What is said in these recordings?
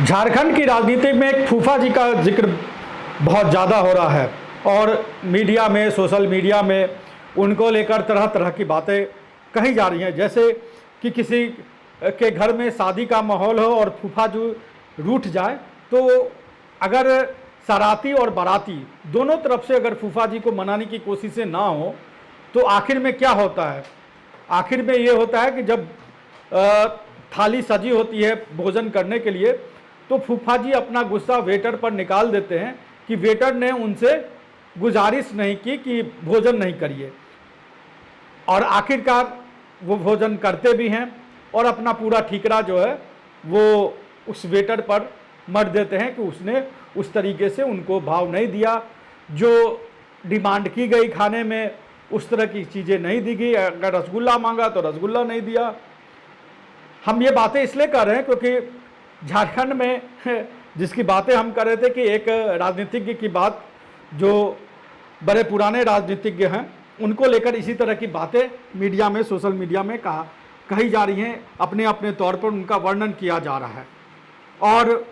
झारखंड की राजनीति में एक फूफा जी का जिक्र बहुत ज़्यादा हो रहा है और मीडिया में, सोशल मीडिया में उनको लेकर तरह तरह की बातें कही जा रही हैं। जैसे कि किसी के घर में शादी का माहौल हो और फूफा जी रूठ जाए तो अगर सराती और बाराती दोनों तरफ से अगर फूफा जी को मनाने की कोशिशें ना हो तो आखिर में क्या होता है? आखिर में ये होता है कि जब थाली सजी होती है भोजन करने के लिए तो फूफा जी अपना गुस्सा वेटर पर निकाल देते हैं कि वेटर ने उनसे गुजारिश नहीं की कि भोजन नहीं करिए, और आखिरकार वो भोजन करते भी हैं और अपना पूरा ठीकरा जो है वो उस वेटर पर मर देते हैं कि उसने उस तरीके से उनको भाव नहीं दिया, जो डिमांड की गई खाने में उस तरह की चीज़ें नहीं दी गई। अगर रसगुल्ला मांगा तो रसगुल्ला नहीं दिया। हम ये बातें इसलिए कर रहे हैं क्योंकि झारखंड में जिसकी बातें हम कर रहे थे कि एक राजनीतिज्ञ की बात, जो बड़े पुराने राजनीतिज्ञ हैं उनको लेकर इसी तरह की बातें मीडिया में, सोशल मीडिया में कही जा रही हैं, अपने अपने तौर पर उनका वर्णन किया जा रहा है। और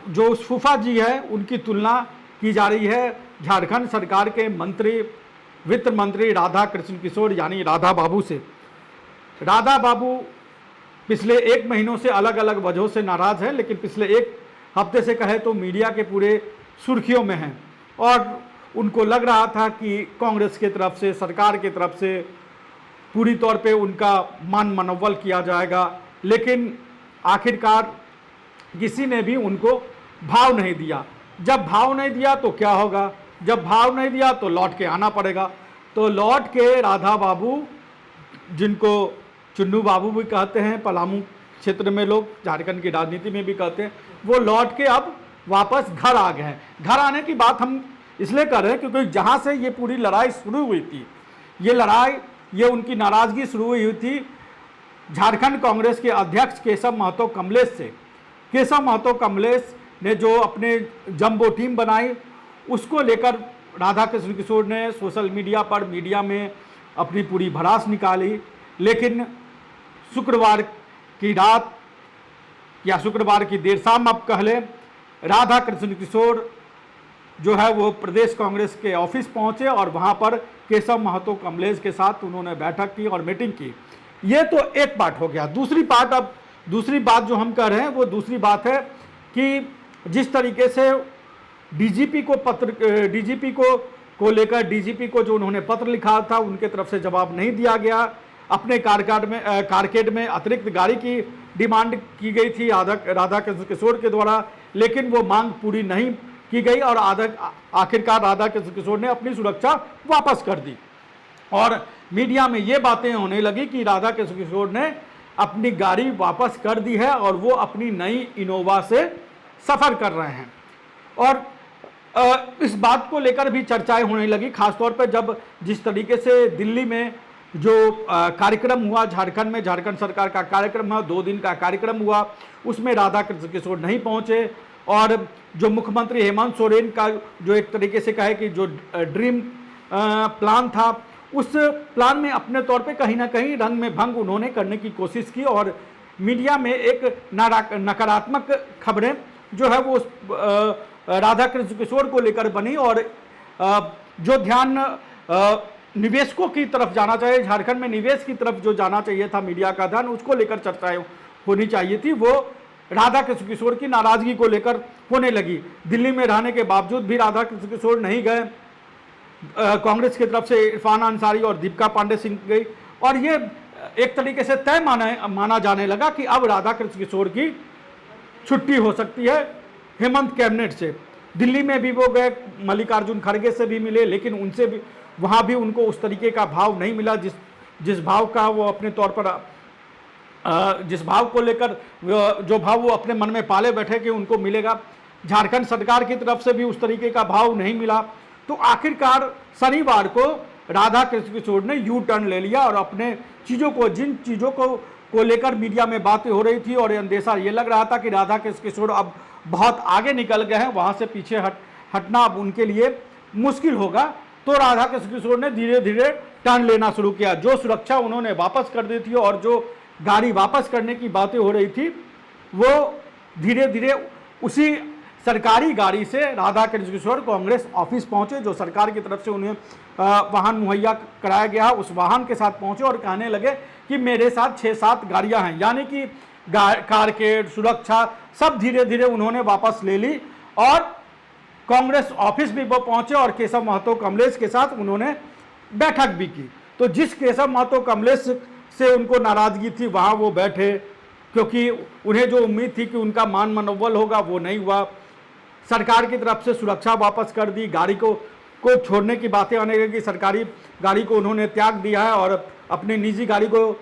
जो फूफा जी है उनकी तुलना की जा रही है झारखंड सरकार के मंत्री, वित्त मंत्री राधा कृष्ण किशोर यानी राधा बाबू से। राधा बाबू पिछले 1 महीनों से अलग अलग वजहों से नाराज़ हैं, लेकिन पिछले 1 हफ्ते से कहे तो मीडिया के पूरे सुर्खियों में हैं और उनको लग रहा था कि कांग्रेस की तरफ से, सरकार की तरफ से पूरी तौर पे उनका मान मनव्वल किया जाएगा, लेकिन आखिरकार किसी ने भी उनको भाव नहीं दिया। जब भाव नहीं दिया तो क्या होगा? जब भाव नहीं दिया तो लौट के आना पड़ेगा। तो लौट के राधा बाबू, जिनको चुन्नू बाबू भी कहते हैं, पलामू क्षेत्र में लोग, झारखंड की राजनीति में भी कहते हैं, वो लौट के अब वापस घर आ गए हैं। घर आने की बात हम इसलिए कर रहे हैं क्योंकि जहाँ से ये पूरी लड़ाई शुरू हुई थी, ये लड़ाई, ये उनकी नाराज़गी शुरू हुई थी झारखंड कांग्रेस के अध्यक्ष केशव महतो कमलेश से। केशव महतो कमलेश ने जो अपने जंबो टीम बनाई उसको लेकर राधा कृष्ण किशोर ने सोशल मीडिया पर, मीडिया में अपनी पूरी भड़ास निकाली। लेकिन शुक्रवार की रात या शुक्रवार की देर शाम अब कह लें, राधा कृष्ण किशोर जो है वो प्रदेश कांग्रेस के ऑफिस पहुंचे और वहां पर केशव महतो कमलेश के साथ उन्होंने बैठक की और मीटिंग की। ये तो एक बात हो गया। दूसरी बात जो हम कह रहे हैं वो दूसरी बात है कि जिस तरीके से डीजीपी को लेकर डीजीपी को जो उन्होंने पत्र लिखा था उनके तरफ से जवाब नहीं दिया गया। अपने कारकेड में अतिरिक्त गाड़ी की डिमांड की गई थी राधा कृष्ण किशोर के द्वारा, लेकिन वो मांग पूरी नहीं की गई और आखिरकार राधा कृष्ण किशोर ने अपनी सुरक्षा वापस कर दी। और मीडिया में ये बातें होने लगी कि राधा कृष्ण किशोर ने अपनी गाड़ी वापस कर दी है और वो अपनी नई इनोवा से सफ़र कर रहे हैं। और इस बात को लेकर भी चर्चाएं होने लगी, खासतौर पर जब जिस तरीके से दिल्ली में जो कार्यक्रम हुआ, झारखंड में झारखंड सरकार का कार्यक्रम हुआ, 2 दिन का कार्यक्रम हुआ, उसमें राधा कृष्ण किशोर नहीं पहुंचे। और जो मुख्यमंत्री हेमंत सोरेन का जो एक तरीके से कहे कि जो ड्रीम प्लान था, उस प्लान में अपने तौर पे कहीं ना कहीं रंग में भंग उन्होंने करने की कोशिश की और मीडिया में एक नकारात्मक खबरें जो है वो राधा कृष्ण किशोर को लेकर बनी। और जो ध्यान निवेशकों की तरफ जाना चाहिए, झारखंड में निवेश की तरफ जो जाना चाहिए था मीडिया का ध्यान, उसको लेकर चर्चाएं होनी चाहिए थी, वो राधा कृष्ण किशोर की नाराजगी को लेकर होने लगी। दिल्ली में रहने के बावजूद भी राधा कृष्ण किशोर नहीं गए। कांग्रेस की तरफ से इरफान अंसारी और दीपिका पांडे सिंह गई और ये एक तरीके से तय माना जाने लगा कि अब राधा कृष्ण किशोर की छुट्टी हो सकती है हेमंत कैबिनेट से। दिल्ली में भी वो गए, मल्लिकार्जुन खड़गे से भी मिले, लेकिन उनसे भी वहाँ भी उनको उस तरीके का भाव नहीं मिला जिस भाव का वो अपने तौर पर, जिस भाव को लेकर जो भाव वो अपने मन में पाले बैठे कि उनको मिलेगा। झारखंड सरकार की तरफ से भी उस तरीके का भाव नहीं मिला। तो आखिरकार शनिवार को राधा कृष्ण किशोर ने यू टर्न ले लिया और अपने चीज़ों को, जिन चीज़ों को लेकर मीडिया में बातें हो रही थी और अंदेशा ये लग रहा था कि राधा कृष्ण किशोर अब बहुत आगे निकल गए हैं, वहाँ से पीछे हटना अब उनके लिए मुश्किल होगा, तो राधा कृष्ण किशोर ने धीरे धीरे टर्न लेना शुरू किया। जो सुरक्षा उन्होंने वापस कर दी थी और जो गाड़ी वापस करने की बातें हो रही थी वो धीरे धीरे उसी सरकारी गाड़ी से राधा कृष्ण किशोर कांग्रेस ऑफिस पहुंचे, जो सरकार की तरफ से उन्हें वाहन मुहैया कराया गया, उस वाहन के साथ पहुंचे और कहने लगे कि मेरे साथ 6-7 गाड़ियां हैं, यानी कि कारकेड, सुरक्षा सब धीरे धीरे उन्होंने वापस ले ली और कांग्रेस ऑफिस भी वो पहुंचे और केशव महतो कमलेश के साथ उन्होंने बैठक भी की। तो जिस केशव महतो कमलेश से उनको नाराजगी थी वहां वो बैठे, क्योंकि उन्हें जो उम्मीद थी कि उनका मान मनोबल होगा वो नहीं हुआ। सरकार की तरफ से सुरक्षा वापस कर दी, गाड़ी को छोड़ने की बातें आने लगी, सरकारी गाड़ी को उन्होंने त्याग दिया है और अपनी निजी गाड़ी को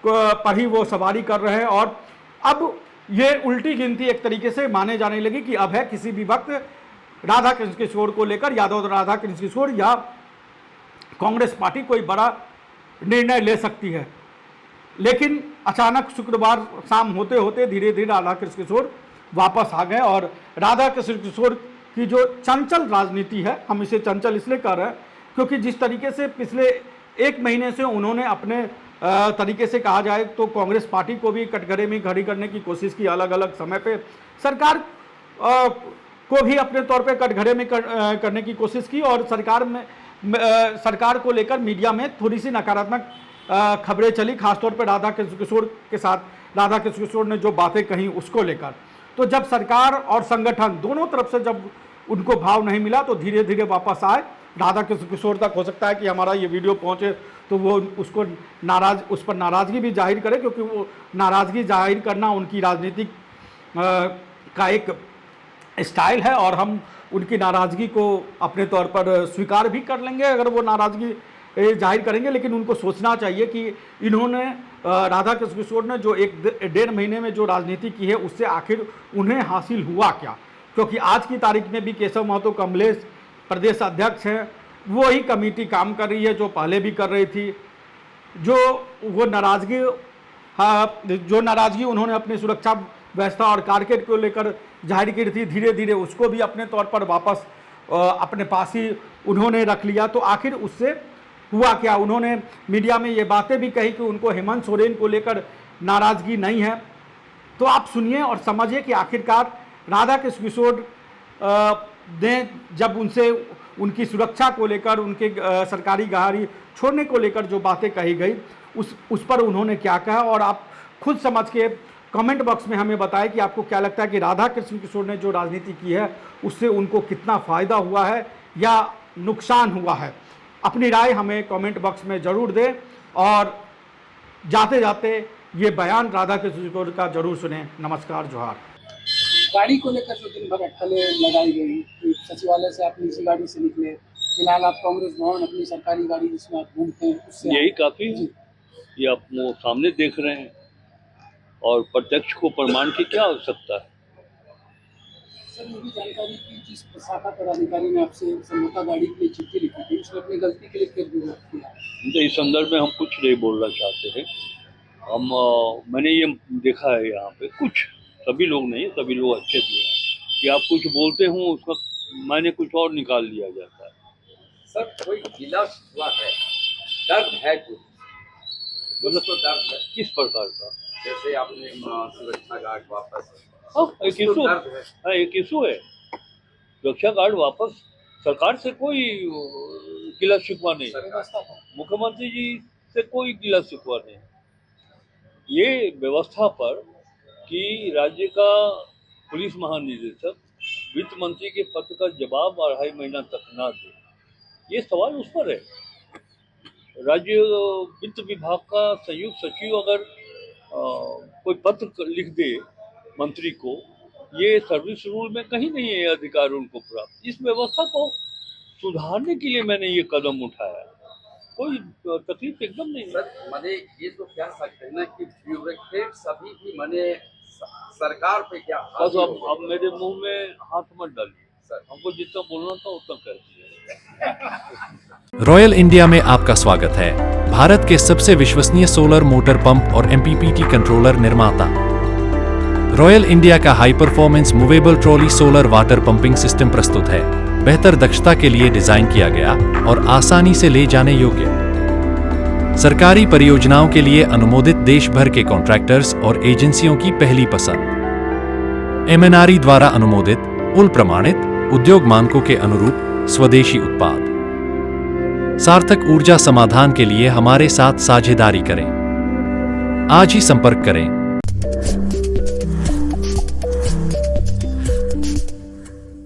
पर ही वो सवारी कर रहे हैं। और अब ये उल्टी गिनती एक तरीके से माने जाने लगी कि अब है किसी भी वक्त राधा कृष्ण किशोर को लेकर यादव राधा कृष्ण किशोर या कांग्रेस पार्टी कोई बड़ा निर्णय ले सकती है। लेकिन अचानक शुक्रवार शाम होते होते धीरे धीरे राधा कृष्ण किशोर वापस आ गए और राधा कृष्ण किशोर की जो चंचल राजनीति है, हम इसे चंचल इसलिए कर रहे हैं क्योंकि जिस तरीके से पिछले 1 महीने से उन्होंने अपने तरीके से कहा जाए तो कांग्रेस पार्टी को भी कटघरे में खड़ी करने की कोशिश की, अलग अलग समय पे सरकार को भी अपने तौर पे कटघरे में करने की कोशिश की और सरकार को लेकर मीडिया में थोड़ी सी नकारात्मक खबरें चली, खासतौर पर राधा कृष्ण किशोर के साथ राधा कृष्ण किशोर ने जो बातें कही उसको लेकर। तो जब सरकार और संगठन दोनों तरफ से जब उनको भाव नहीं मिला तो धीरे धीरे वापस आए। राधा कृष्ण किशोर तक हो सकता है कि हमारा ये वीडियो पहुंचे तो वो उस पर नाराज़गी भी जाहिर करे, क्योंकि वो नाराज़गी जाहिर करना उनकी राजनीतिक का एक स्टाइल है और हम उनकी नाराज़गी को अपने तौर पर स्वीकार भी कर लेंगे अगर वो नाराज़गी जाहिर करेंगे। लेकिन उनको सोचना चाहिए कि इन्होंने राधा कृष्ण किशोर ने जो 1-1.5 महीने में जो राजनीति की है उससे आखिर उन्हें हासिल हुआ क्या, क्योंकि आज की तारीख में भी केशव महतो कमलेश प्रदेश अध्यक्ष हैं, वो ही कमेटी काम कर रही है जो पहले भी कर रही थी। जो नाराज़गी उन्होंने अपनी सुरक्षा व्यवस्था और कारकेड को लेकर जाहिर की थी, धीरे धीरे उसको भी अपने तौर पर वापस अपने पास ही उन्होंने रख लिया। तो आखिर उससे हुआ क्या? उन्होंने मीडिया में ये बातें भी कही कि उनको हेमंत सोरेन को लेकर नाराज़गी नहीं है। तो आप सुनिए और समझिए कि आखिरकार राधा कृष्ण किशोर ने जब उनसे उनकी सुरक्षा को लेकर, उनके सरकारी गाड़ी छोड़ने को लेकर जो बातें कही गई उस पर उन्होंने क्या कहा, और आप खुद समझ के कमेंट बॉक्स में हमें बताएं कि आपको क्या लगता है कि राधा कृष्ण किशोर ने जो राजनीति की है उससे उनको कितना फ़ायदा हुआ है या नुकसान हुआ है। अपनी राय हमें कमेंट बॉक्स में ज़रूर दें और जाते जाते ये बयान राधा कृष्ण किशोर का जरूर सुने। नमस्कार, जोहार। गाड़ी को लेकर जो दिन भर अटकलें लगाई गई, सचिवालय से आप निजी गाड़ी से निकले, फिलहाल आप कांग्रेस भवन अपनी सरकारी गाड़ी जिसमें आप घूमते हैं उससे यही काफ़ी है। ये आप वो सामने देख रहे हैं और प्रत्यक्ष को प्रमाण की क्या आवश्यकता है। सर, ये भी जानकारी की जिस शाखा पदाधिकारी ने आपसे समझौता गाड़ी के लिए चिट्ठी लिखी थी उसने अपनी गलती के लिए फिर विरोध किया। तो इस संदर्भ में हम कुछ नहीं बोलना चाहते हैं। मैंने ये देखा है यहाँ पे कुछ, सभी लोग नहीं, सभी लोग अच्छे भी हैं कि आप कुछ बोलते हो उसका मैंने कुछ और निकाल लिया जाता है। सर, कोई गिला हुआ है, दर्द है कुछ, मतलब तो दर्द है किस प्रकार का? जैसे आपने सुरक्षा गार्ड वापस, एक इशू है, एक इशू है सुरक्षा गार्ड वापस। सरकार से कोई गिला शिकवा नहीं, मुख्यमंत्री जी से कोई गिला शिकवा नहीं। ये व्यवस्था पर कि राज्य का पुलिस महानिदेशक वित्त मंत्री के पत्र का जवाब 2.5 महीना तक ना दे, ये सवाल उस पर है। राज्य वित्त विभाग का संयुक्त सचिव अगर कोई पत्र लिख दे मंत्री को, ये सर्विस रूल में कहीं नहीं है अधिकार उनको प्राप्त। इस व्यवस्था को सुधारने के लिए मैंने ये कदम उठाया, कोई तकलीफ एकदम नहीं है। सर मैंने ये तो कह सकते हैं ना कि ब्यूरोक्रेट सभी भी मैंने सरकार पे क्या बस अब मेरे मुंह में हाथ मत डालिए सर, हमको जितना बोलना था उतना कर दिया। रॉयल इंडिया में आपका स्वागत है। भारत के सबसे विश्वसनीय सोलर मोटर पंप और MPPT कंट्रोलर निर्माता रॉयल इंडिया का high performance movable trolley solar water pumping system प्रस्तुत है। बेहतर दक्षता के लिए डिजाइन किया गया और आसानी से ले जाने योग्य। सरकारी परियोजनाओं के लिए अनुमोदित देश भर के कॉन्ट्रैक्टर्स और एजेंसियों की पहली पसंद। MNRE द्वारा अनुमोदित, उल प्रमाणित, उद्योग मानकों के अनुरूप स्वदेशी उत्पाद। सार्थक ऊर्जा समाधान के लिए हमारे साथ साझेदारी करें। आज ही संपर्क करें